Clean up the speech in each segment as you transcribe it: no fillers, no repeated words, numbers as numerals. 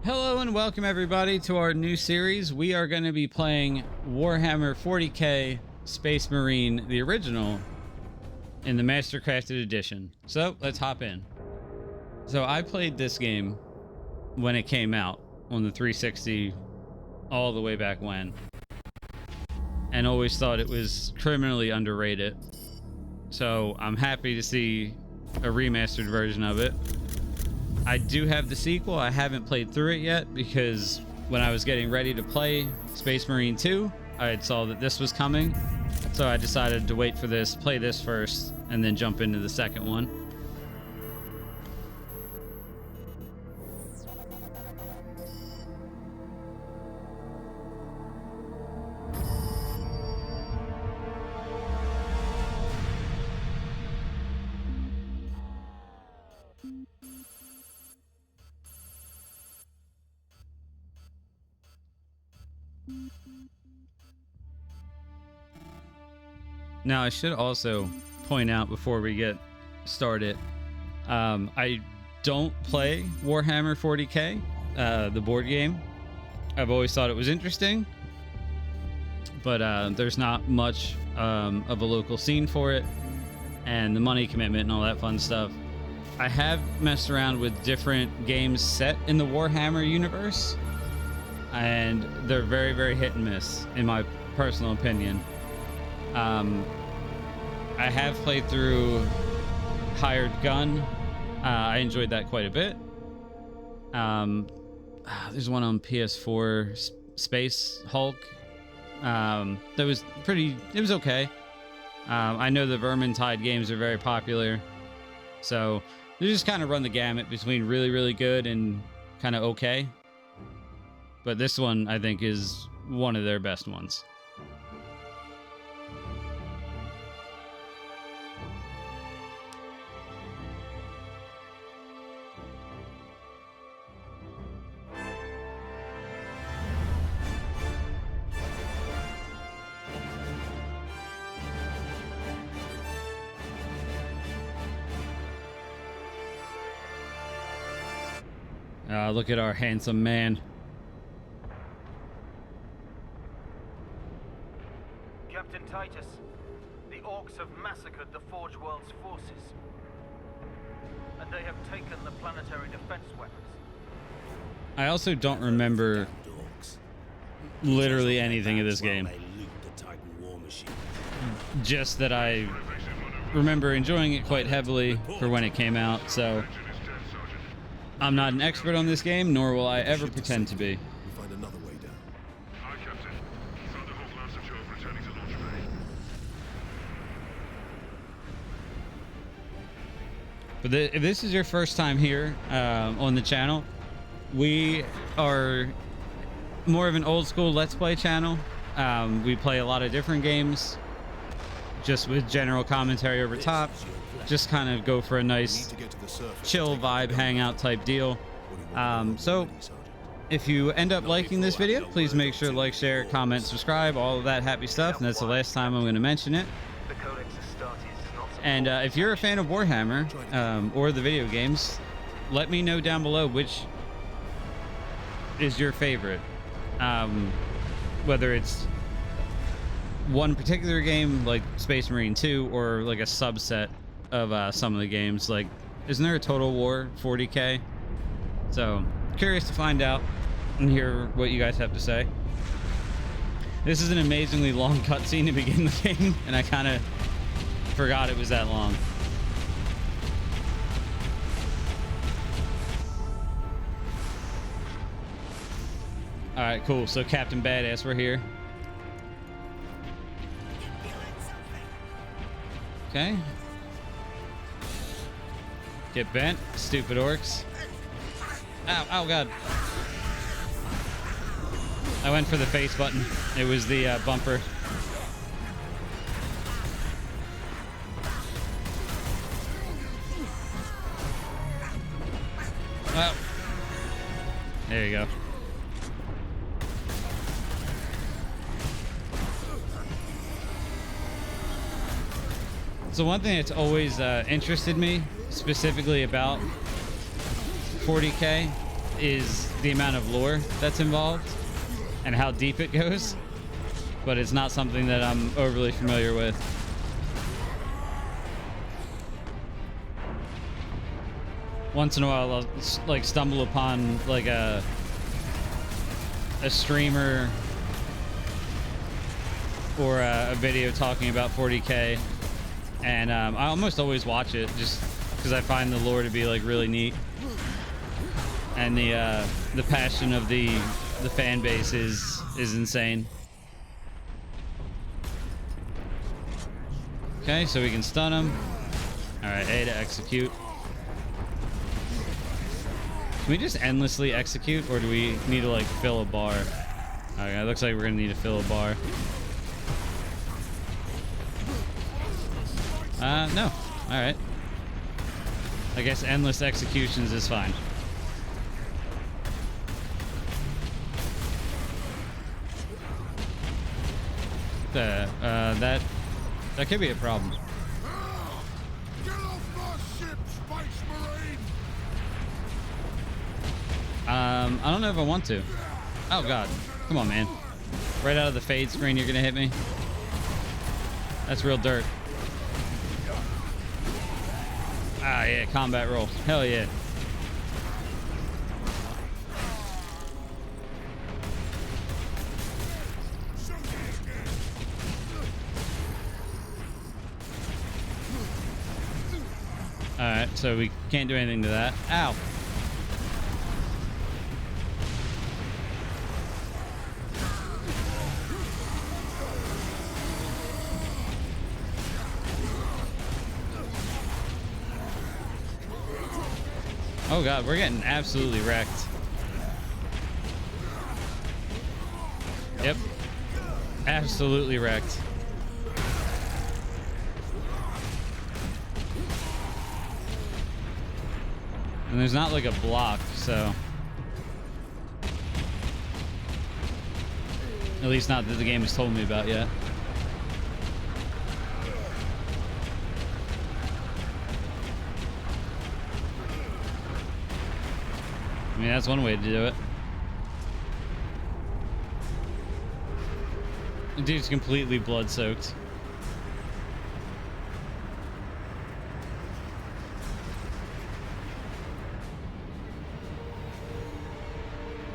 Hello and welcome everybody to our new series. We are going to be playing Warhammer 40K Space Marine, the original, in the Mastercrafted edition. So let's hop in. So I played this game when it came out on the 360 all the way back when, and always thought it was criminally underrated. So I'm happy to see a remastered version of it. I do have the sequel. I haven't played through it yet because when I was getting ready to play Space Marine 2, I had saw that this was coming. So I decided to wait for this, play this first, and then jump into the second one. Now, I should also point out before we get started, I don't play Warhammer 40K, the board game. I've always thought it was interesting, but there's not much of a local scene for it, and the money commitment and all that fun stuff. I have messed around with different games set in the Warhammer universe, and they're very, very hit and miss, in my personal opinion. I have played through Hired Gun. I enjoyed that quite a bit. There's one on PS4, Space Hulk. That was it was okay. I know the Vermintide games are very popular, so they just kind of run the gamut between really, really good and kind of okay. But this one, I think, is one of their best ones. Look at our handsome man. Captain Titus, the orcs have massacred the Forge World's forces, and they have taken the planetary defense weapons. I also don't remember literally anything of this game. Just that I remember enjoying it quite heavily for when it came out, so I'm not an expert on this game, nor will I ever pretend to be. Find another way down. Hi, Captain. Thunderhawk Lancer Joe returning to launch bay. But if this is your first time here on the channel, we are more of an old school Let's Play channel. We play a lot of different games, just with general commentary over top. Just kind of go for a nice chill vibe hangout type deal. So if you end up liking this video, please make sure to like, share, comment, subscribe, all of that happy stuff. And that's the last time I'm going to mention it. And if you're a fan of Warhammer or the video games, let me know down below which is your favorite. Whether it's one particular game like Space Marine 2 or like a subset of some of the games. Like, isn't there a Total War 40K? So curious to find out and hear what you guys have to say. This is an amazingly long cutscene to begin the game, and I kind of forgot it was that long. All right, cool. So Captain Badass, we're here. Okay. Get bent, stupid orcs. Ow, oh god. I went for the face button. It was the bumper. Well, there you go. So one thing that's always interested me specifically about 40K is the amount of lore that's involved and how deep it goes, but it's not something that I'm overly familiar with. Once in a while, I'll like stumble upon like a streamer or a video talking about 40K, and I almost always watch it just because I find the lore to be like really neat, and the passion of the fan base is insane. Okay, so we can stun him. All right, A to execute. Can we just endlessly execute, or do we need to like fill a bar? Okay, it looks like we're gonna need to fill a bar. No. All right. I guess endless executions is fine. That could be a problem. Get off my ship, Space Marine! I don't know if I want to. Oh god. Come on, man. Right out of the fade screen, you're gonna hit me. That's real dirt. Ah, yeah, combat roll. Hell yeah. Alright, so we can't do anything to that. Ow. Oh god, we're getting absolutely wrecked. Yep. Absolutely wrecked. And there's not like a block, so... At least not that the game has told me about yet. I mean, that's one way to do it. The dude's completely blood-soaked.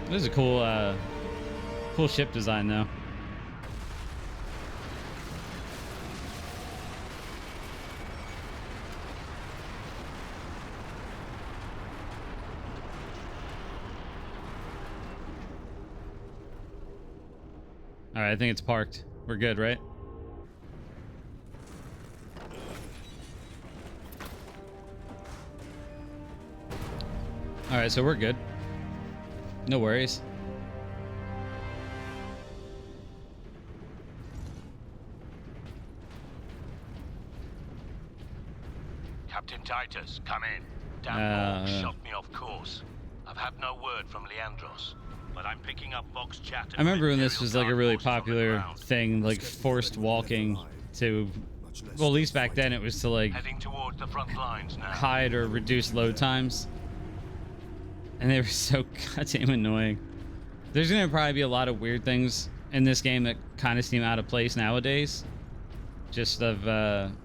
This is a cool, cool ship design, though. All right, I think it's parked. We're good, right? All right, so we're good. No worries. Captain Titus, come in. Damn Orcs shot me off course. I've had no word from Leandros, but I'm picking up Vox chat. I remember when this was like a really popular thing, like forced walking to, well, at least back then it was to like heading towards the front lines now. Hide or reduce load times. And they were so goddamn annoying. There's gonna probably be a lot of weird things in this game that kind of seem out of place nowadays. Just of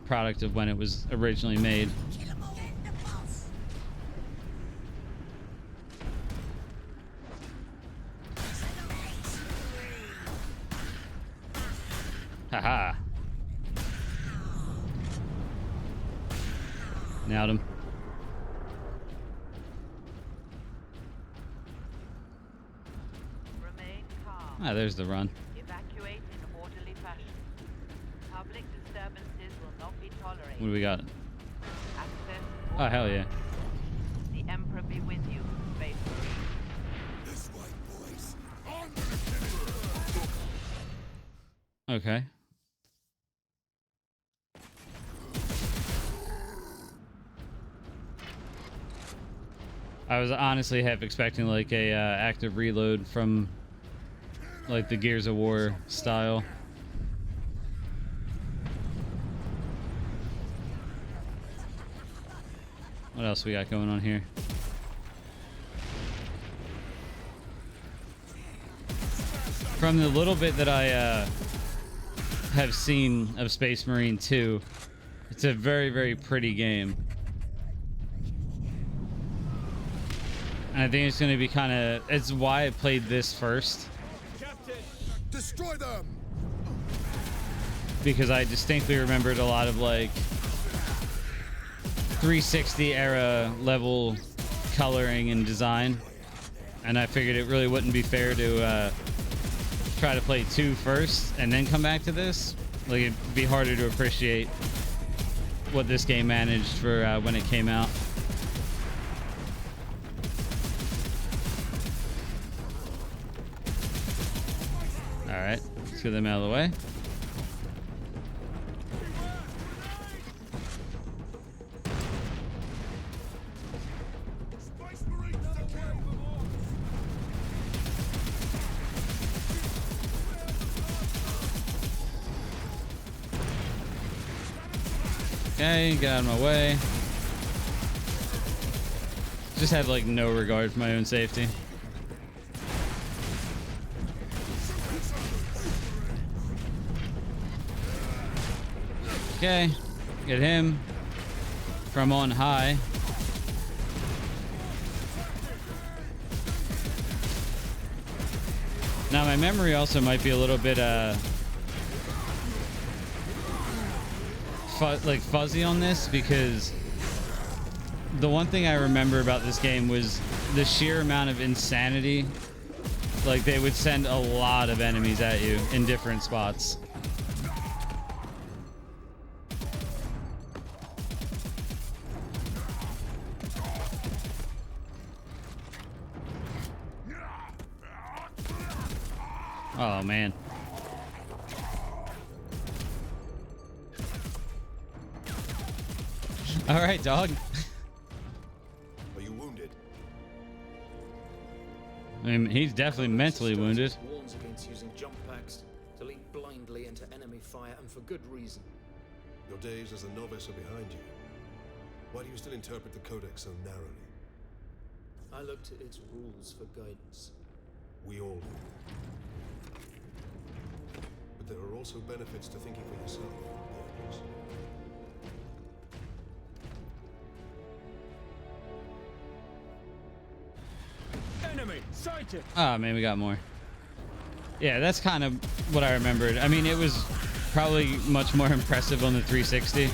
product of when it was originally made. Haha. Nailed him. Ah, there's the run. Evacuate in orderly fashion. Public disturbances will not be tolerated. What do we got? Access. Oh, hell yeah. The Emperor be with you, Space Marine. This way, boys. On the Okay. I was honestly half expecting like a active reload from like the Gears of War style. What else we got going on here? from the little bit that I have seen of Space Marine 2, it's a very, very pretty game. And I think it's going to be kind of... It's why I played this first. Captain, destroy them! Because I distinctly remembered a lot of, like, 360 era level coloring and design. And I figured it really wouldn't be fair to try to play 2 first and then come back to this. Like, it'd be harder to appreciate what this game managed for when it came out. Alright, let's get them out of the way. Okay, get out of my way. Just have like no regard for my own safety. Okay, get him from on high. Now my memory also might be a little bit fuzzy on this, because the one thing I remember about this game was the sheer amount of insanity. Like, they would send a lot of enemies at you in different spots. Oh man. All right, dog. Are you wounded? I mean, he's definitely mentally wounded. Warns against using jump packs to leap blindly into enemy fire, and for good reason. Your days as a novice are behind you. Why do you still interpret the Codex so narrowly? I look to its rules for guidance. We all do. But there are also benefits to thinking for yourself, the others. Enemy sighted. Oh man, we got more. Yeah, that's kind of what I remembered. I mean, it was probably much more impressive on the 360.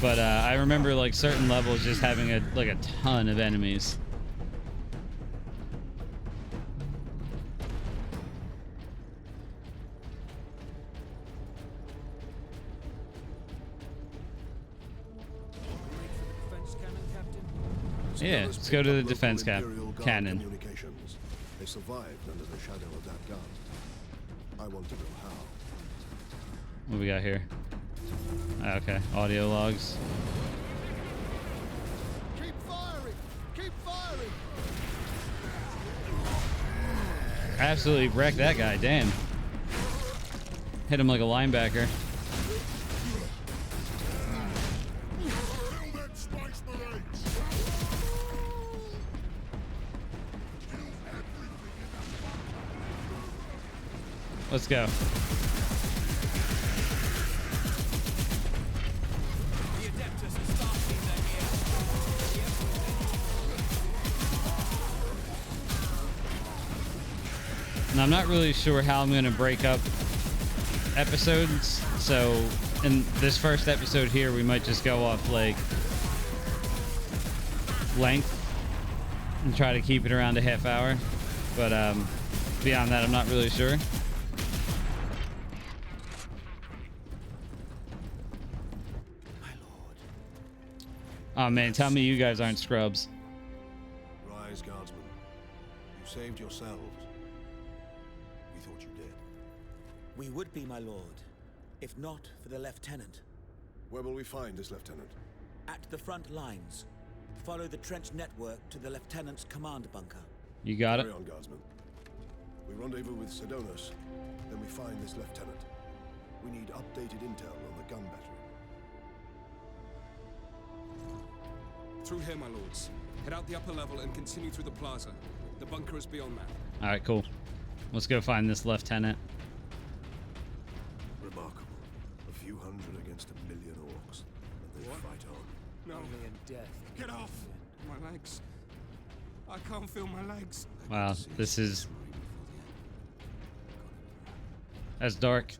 But I remember like certain levels just having a ton of enemies. Yeah, let's go to the defense cannon. Communications. They survived under the shadow of that gun. I want to know how. What we got here? Okay, audio logs. Keep firing! Keep firing! Absolutely wrecked that guy, damn. Hit him like a linebacker. Let's go. And I'm not really sure how I'm going to break up episodes. So in this first episode here, we might just go off like length and try to keep it around a half hour. But beyond that, I'm not really sure. Oh man, tell me you guys aren't scrubs. Rise, guardsmen. You saved yourselves. We thought you did. We would be, my lord, if not for the lieutenant. Where will we find this lieutenant? At the front lines. Follow the trench network to the lieutenant's command bunker. You got it. Carry on, guardsmen. We rendezvous with Sidonus, then we find this lieutenant. We need updated intel on the gun battery. Through here, my lords. Head out the upper level and continue through the plaza. The bunker is beyond that. All right, cool. Let's go find this lieutenant. Remarkable. A few hundred against 1 million orcs. And they fight on. No. Only in death. Get off! My legs. I can't feel my legs. Wow, this is... That's dark.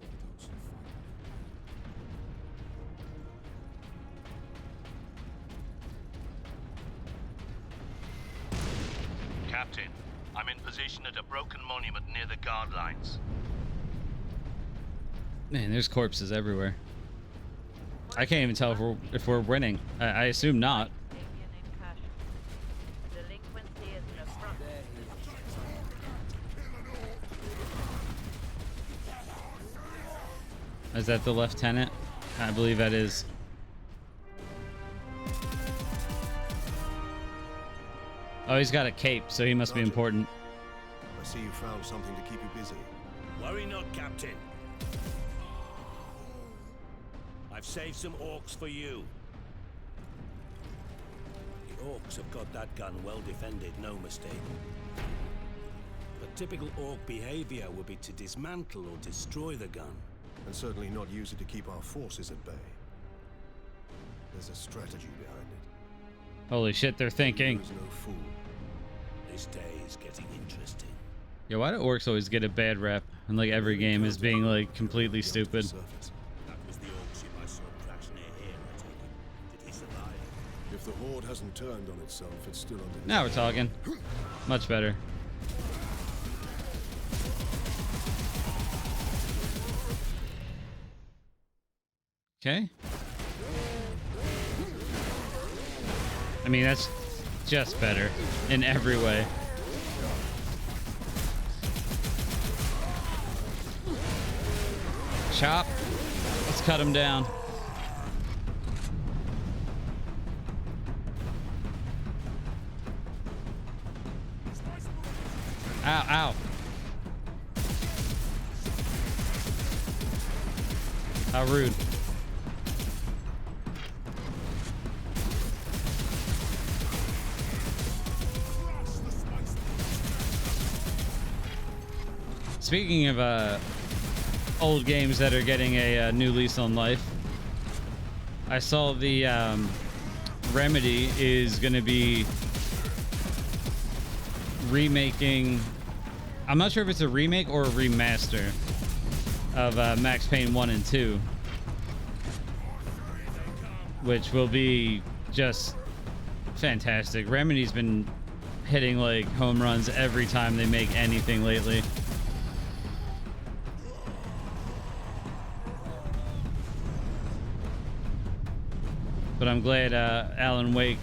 Captain, I'm in position at a broken monument near the guard lines. Man, there's corpses everywhere. I can't even tell if we're winning. I assume not. Alien incursion. Delinquency is an affront. Is that the lieutenant? I believe that is. Oh, he's got a cape, so he must be important. I see you found something to keep you busy. Worry not, Captain. I've saved some orcs for you. The orcs have got that gun well defended, no mistake. But typical orc behavior would be to dismantle or destroy the gun. And certainly not use it to keep our forces at bay. There's a strategy behind it. Holy shit, they're thinking. There is no fool. This day is getting interesting. Yo, why do orcs always get a bad rep in like every game as being like completely stupid? That was the orc ship I saw crash near here, I take it. Did he survive? If the horde hasn't turned on itself, it's still under. Now we're talking. Much better. Okay. I mean, that's just better in every way. Chop. Let's cut him down. Ow, ow. How rude. Speaking of old games that are getting a new lease on life, I saw the Remedy is going to be remaking. I'm not sure if it's a remake or a remaster of Max Payne 1 and 2, which will be just fantastic. Remedy's been hitting like home runs every time they make anything lately. But I'm glad Alan Wake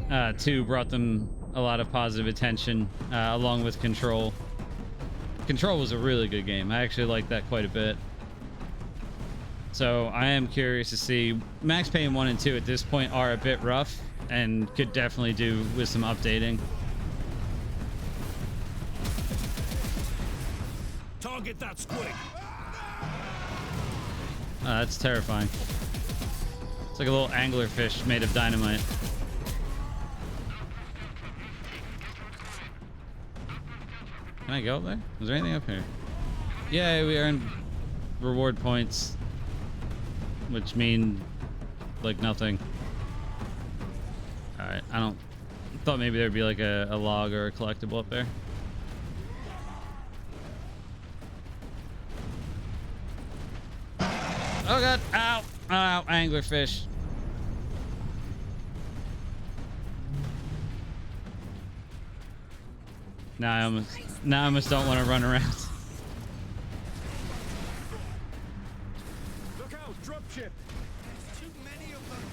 2 brought them a lot of positive attention, along with Control. Control was a really good game. I actually liked that quite a bit. So I am curious to see. Max Payne 1 and 2 at this point are a bit rough and could definitely do with some updating. Target that squig! That's terrifying. It's like a little anglerfish made of dynamite. Can I go up there? Is there anything up here? Yeah, we earned reward points, which mean like nothing. All right, I thought maybe there'd be like a log or a collectible up there. Oh god! Ow! Ow! Anglerfish. Now I almost don't want to run around. Look out! Dropship! There's too many of them.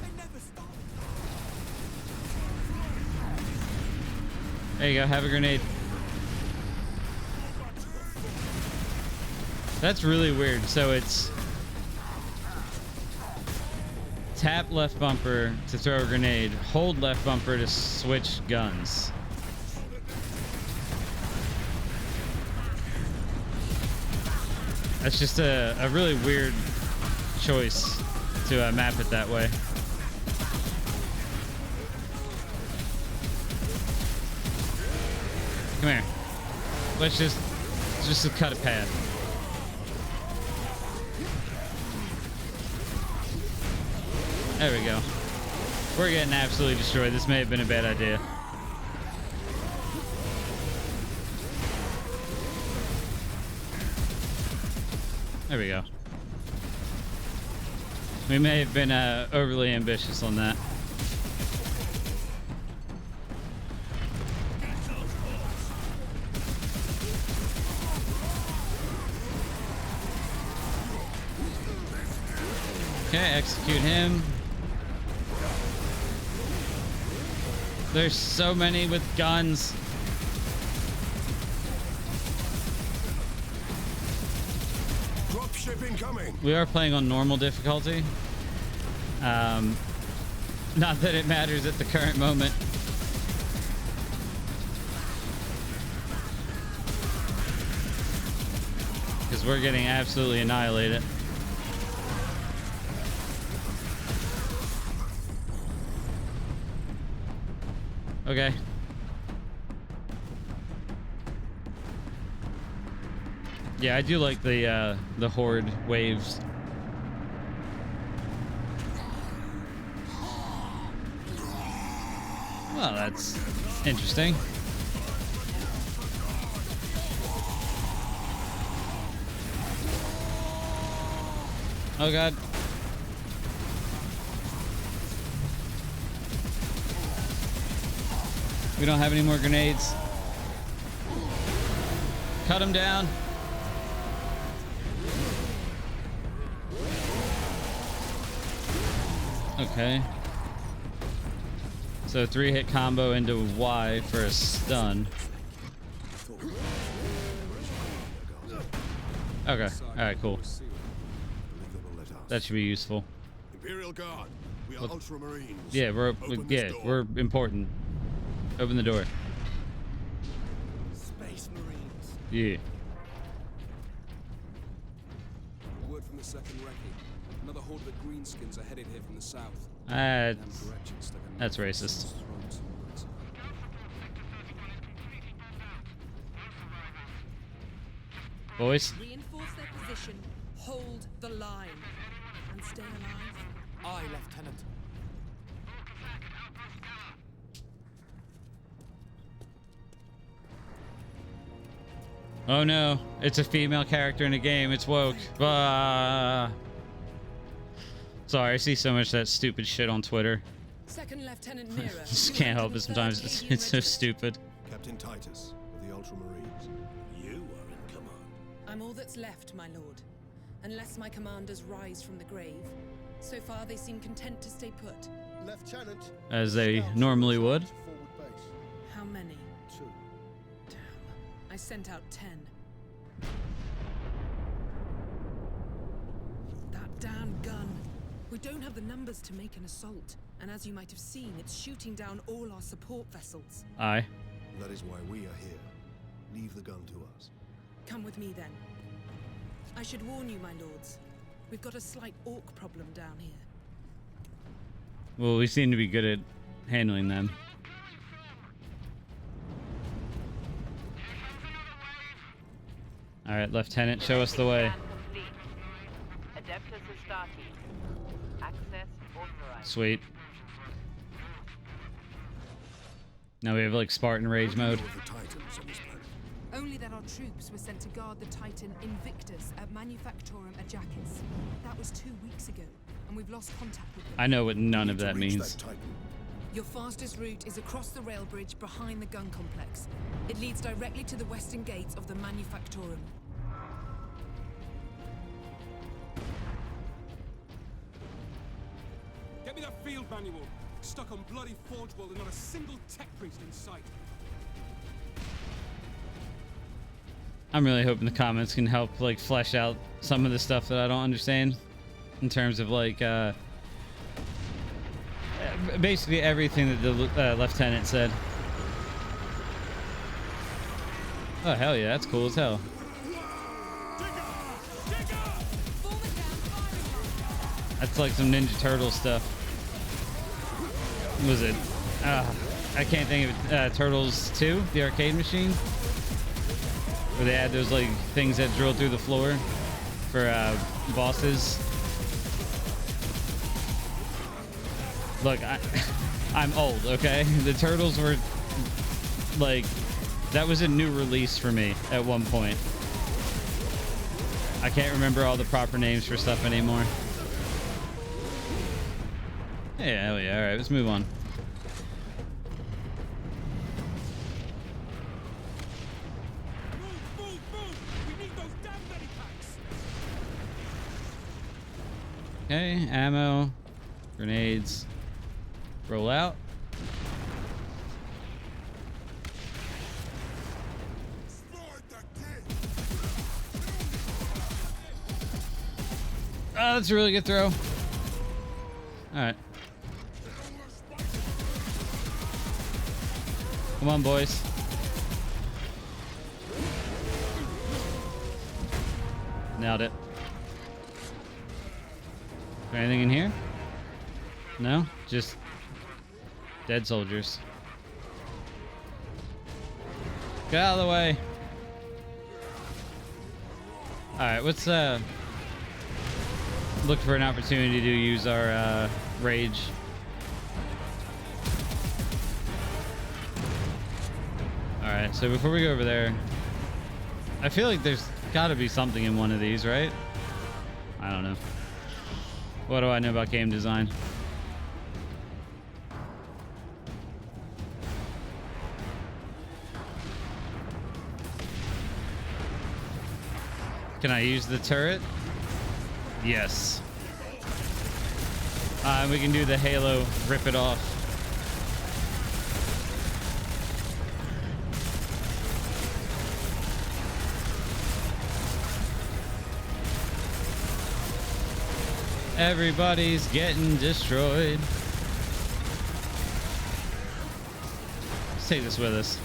They never stop. There you go. Have a grenade. That's really weird. So it's tap left bumper to throw a grenade, hold left bumper to switch guns. That's just a really weird choice to map it that way. Come here. Let's just cut a path. There we go. We're getting absolutely destroyed. This may have been a bad idea. There we go. We may have been overly ambitious on that. Okay, execute him. There's so many with guns. Dropship incoming. We are playing on normal difficulty. Not that it matters at the current moment. Because we're getting absolutely annihilated. Okay. Yeah, I do like the horde waves. Well, that's interesting. Oh god. We don't have any more grenades. Cut him down. Okay. So 3-hit combo into Y for a stun. Okay. Alright, cool. That should be useful. Imperial Guard, we are Ultramarines. Yeah, we're important. Open the door. Space Marines. Yeah. Word from the second recce. Another horde of the greenskins are headed here from the south. That's racist. Boys. Reinforce their position, hold the line, and stay alive. Aye, Lieutenant. Oh no, it's a female character in a game. It's woke. Sorry, I see so much of that stupid shit on Twitter. Second Lieutenant Mira. Just can't help it sometimes. It's so stupid. Captain Titus of the Ultramarines. You are in command. I'm all that's left, my lord. Unless my commanders rise from the grave. So far, they seem content to stay put. Lieutenant. As they normally would. Forward base. How many? 2. Damn. I sent out 10. That damn gun. We don't have the numbers to make an assault. And as you might have seen, it's shooting down all our support vessels. Aye. That is why we are here. Leave the gun to us. Come with me then. I should warn you, my lords. We've got a slight orc problem down here. Well, we seem to be good at handling them. All right, Lieutenant, show us the way. Adeptus Astarte. Access authorized. Sweet. Now we have like Spartan Rage mode. Only that our troops were sent to guard the Titan Invictus at Manufactorum Ajacis. That was 2 weeks ago, and we've lost contact with them. I know what none of that means. Your fastest route is across the rail bridge behind the gun complex. It leads directly to the western gates of the Manufactorum. Get me that field manual. Stuck on bloody Forge World and not a single tech priest in sight. I'm really hoping the comments can help like flesh out some of the stuff that I don't understand in terms of like basically everything that the lieutenant said. Oh hell yeah, that's cool as hell. That's like some Ninja Turtle stuff. What was it? I can't think of it. Turtles 2, the arcade machine, where they had those like things that drill through the floor for bosses. Look, I'm old, okay? The Turtles were like, that was a new release for me at one point. I can't remember all the proper names for stuff anymore. Yeah, hell yeah. All right, let's move on. Okay, ammo, grenades, roll out. Oh, that's a really good throw. All right. Come on, boys. Nailed it. Is there anything in here? No? Just dead soldiers. Get out of the way. Alright, let's look for an opportunity to use our rage. Alright, so before we go over there, I feel like there's gotta be something in one of these, right? I don't know. What do I know about game design? Can I use the turret? Yes. We can do the halo, rip it off. Everybody's getting destroyed. Let's take this with us.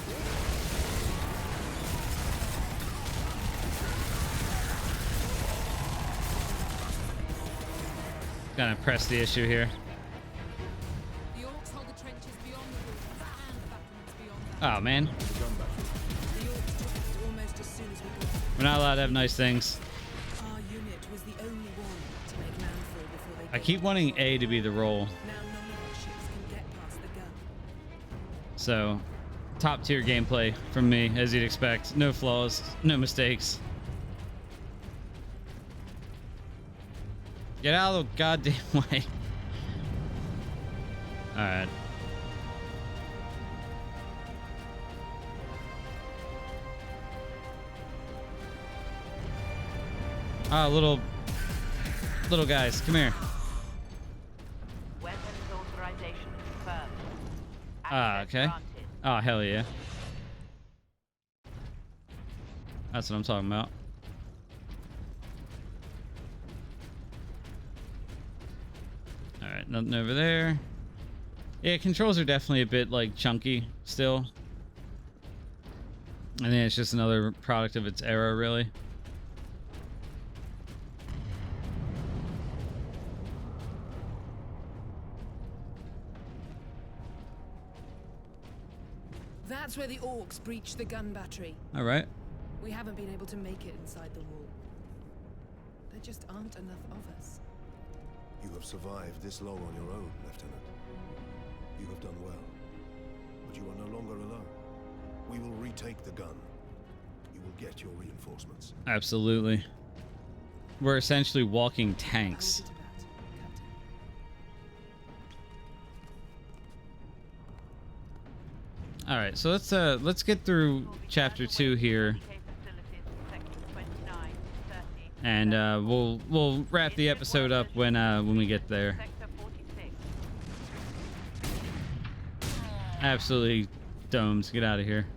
Gotta press the issue here. The orcs hold the trenches beyond the walls and the battlements beyond that. Oh man. The orcs took it almost as soon as we got. We're not allowed to have nice things. Our unit was the only one to make landfall before they. I keep wanting A to be the roll. Now none of our ships can get past the gun. So, top tier gameplay from me, as you'd expect. No flaws, no mistakes. Get out of the goddamn way. Alright. Ah, little guys, come here. Weapons authorization confirmed. Ah, Access okay. granted. Oh, hell yeah. That's what I'm talking about. Alright, nothing over there. Yeah, controls are definitely a bit, like, chunky still. I think it's just another product of its era, really. That's where the orcs breached the gun battery. Alright. We haven't been able to make it inside the wall. There just aren't enough of us. You have survived this long on your own, Lieutenant. You have done well. But you are no longer alone. We will retake the gun. You will get your reinforcements. Absolutely. We're essentially walking tanks. How is it about, Captain? Alright, so let's get through chapter 2 here. And we'll wrap the episode up when we get there. Absolutely domes. Get out of here.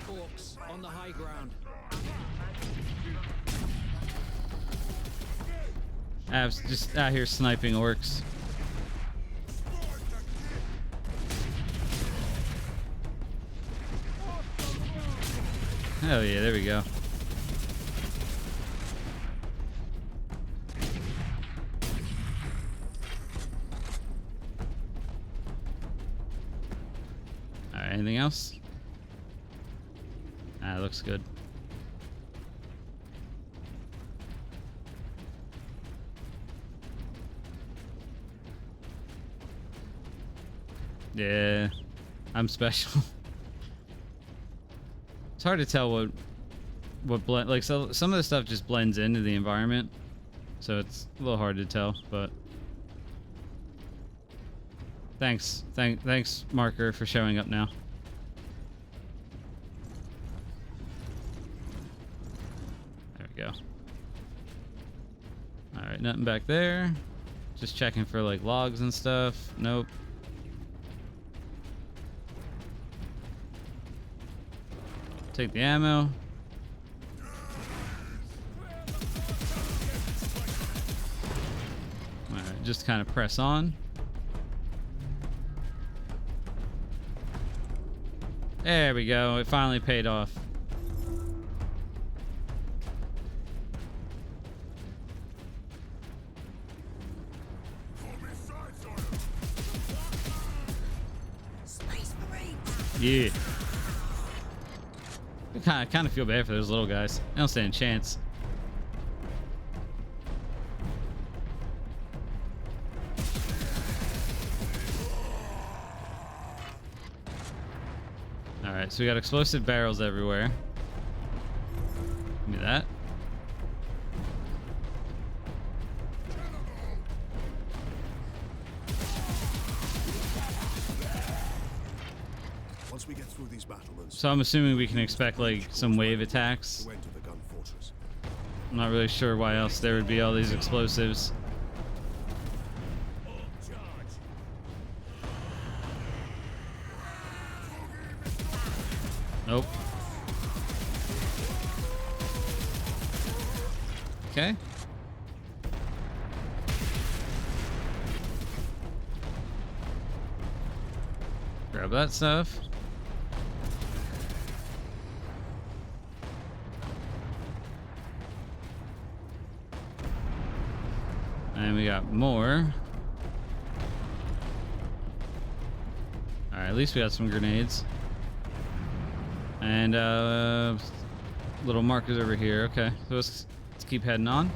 Orcs on the high ground. Abs just out here sniping orcs. Oh yeah, there we go. Anything else? Ah, looks good. Yeah, I'm special. It's hard to tell what blend, like, so some of the stuff just blends into the environment, so it's a little hard to tell. But thanks Marker, for showing up now. There we go. All right, nothing back there. Just checking for like logs and stuff. Nope. Take the ammo. Alright, just kind of press on. There we go. It finally paid off. Space Marines. Yeah. I kind of feel bad for those little guys. They don't stand a chance. Alright, so we got explosive barrels everywhere. Give me that. Once we get through these battlements, So I'm assuming we can expect like some wave attacks. go into the gun fortress. I'm not really sure why else there would be all these explosives. Nope. Okay. Grab that stuff. And we got more. Alright, at least we got some grenades. And little markers over here. Okay, so let's keep heading on.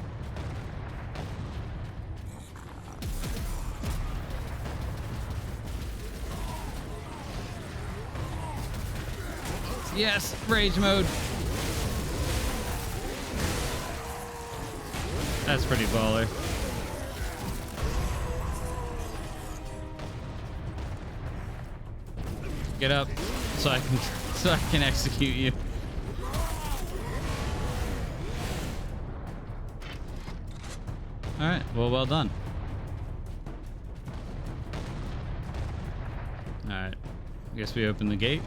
Yes, rage mode. That's pretty baller. Get up so I can execute you. All right, well done. All right, I guess we open the gate.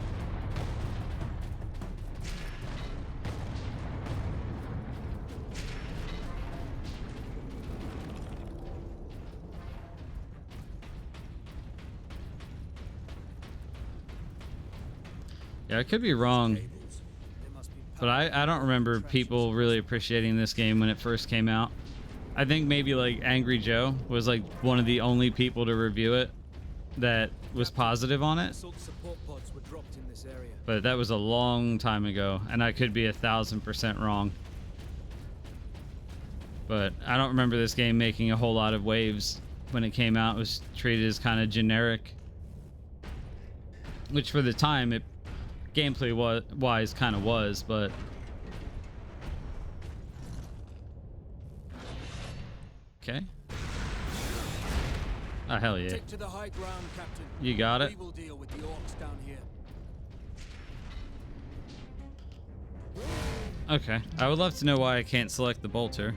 Yeah, I could be wrong, but I don't remember people really appreciating this game when it first came out. I think maybe like Angry Joe was like one of the only people to review it that was positive on it. But that was a long time ago, and I could be 1000% wrong. But I don't remember this game making a whole lot of waves when it came out. It was treated as kind of generic, which for the time it gameplay wise kind of was, but okay. Oh hell yeah! Take to the high ground, Captain. You got it. We will deal with the orcs down here. Okay, I would love to know why I can't select the bolter.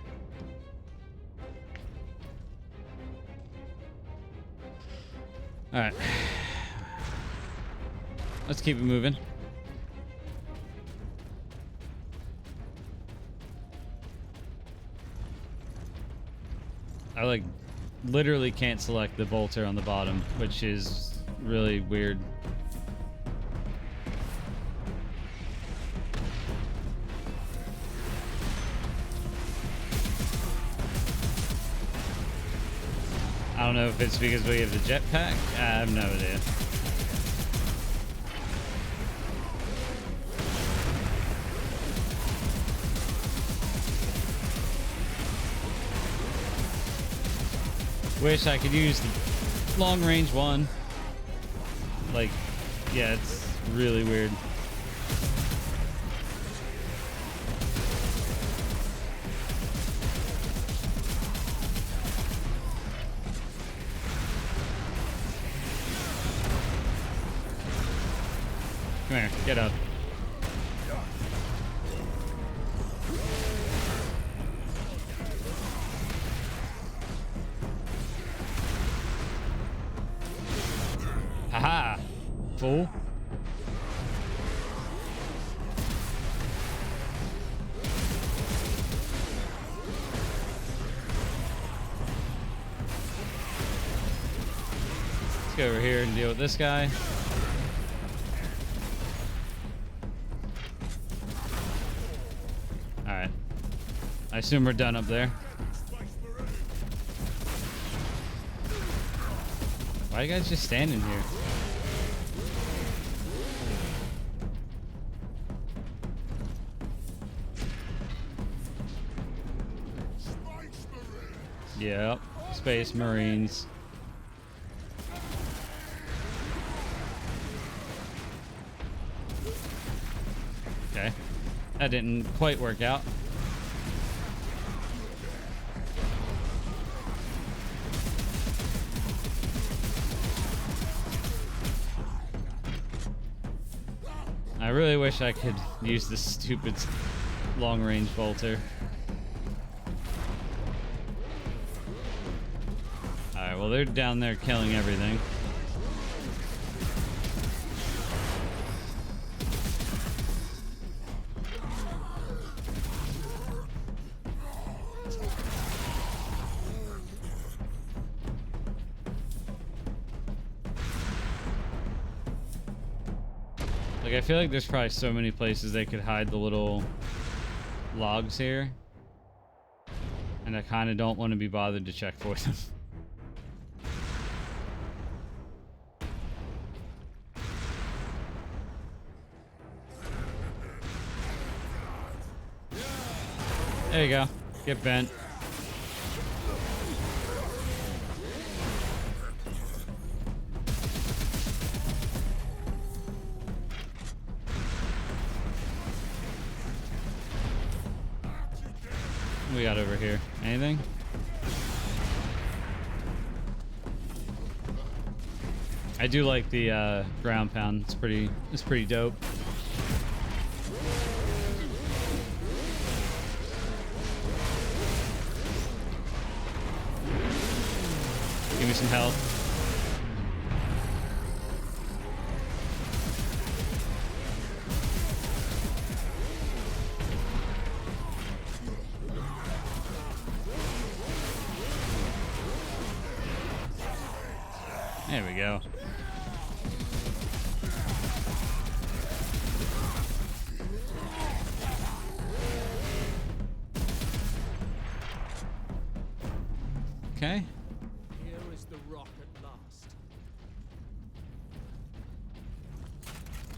All right, let's keep it moving. I like literally can't select the bolter on the bottom, which is really weird. I don't know if it's because we have the jetpack. I have no idea. Wish I could use the long range one. Like, yeah, it's really weird. Come here, get up. Haha, fool. Let's go over here and deal with this guy. Alright. I assume we're done up there. Why are you guys just standing here? Yep, Space Marines. Okay, that didn't quite work out. I really wish I could use this stupid long-range bolter. Alright, well they're down there killing everything. Like, I feel like there's probably so many places they could hide the little logs here. And I kind of don't want to be bothered to check for them. There you go. Get bent. What we got over here? Anything? I do like the ground pound. It's pretty dope. Give me some health. There we go. Okay. Here is the rock at last.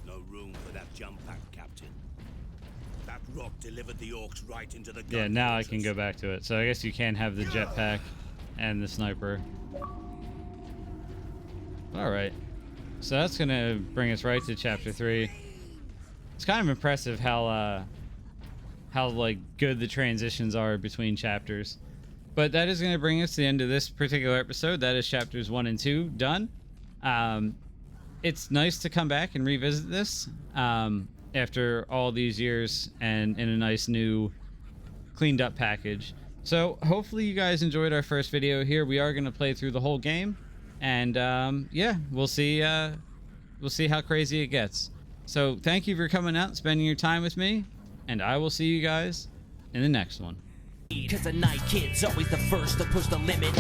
No room for that jump pack, Captain. That rock delivered the orcs right into the gun. Yeah, now I can go back to it. So I guess you can have the jetpack and the sniper. Alright. So that's gonna bring us right to chapter 3. It's kind of impressive how like good the transitions are between chapters. But that is going to bring us to the end of this particular episode. That is chapters 1 and 2 done. It's nice to come back and revisit this after all these years and in a nice new cleaned up package. So hopefully you guys enjoyed our first video here. We are going to play through the whole game, and yeah, we'll see how crazy it gets. So thank you for coming out and spending your time with me, and I will see you guys in the next one. Cause the Nightkid's always the first to push the limit.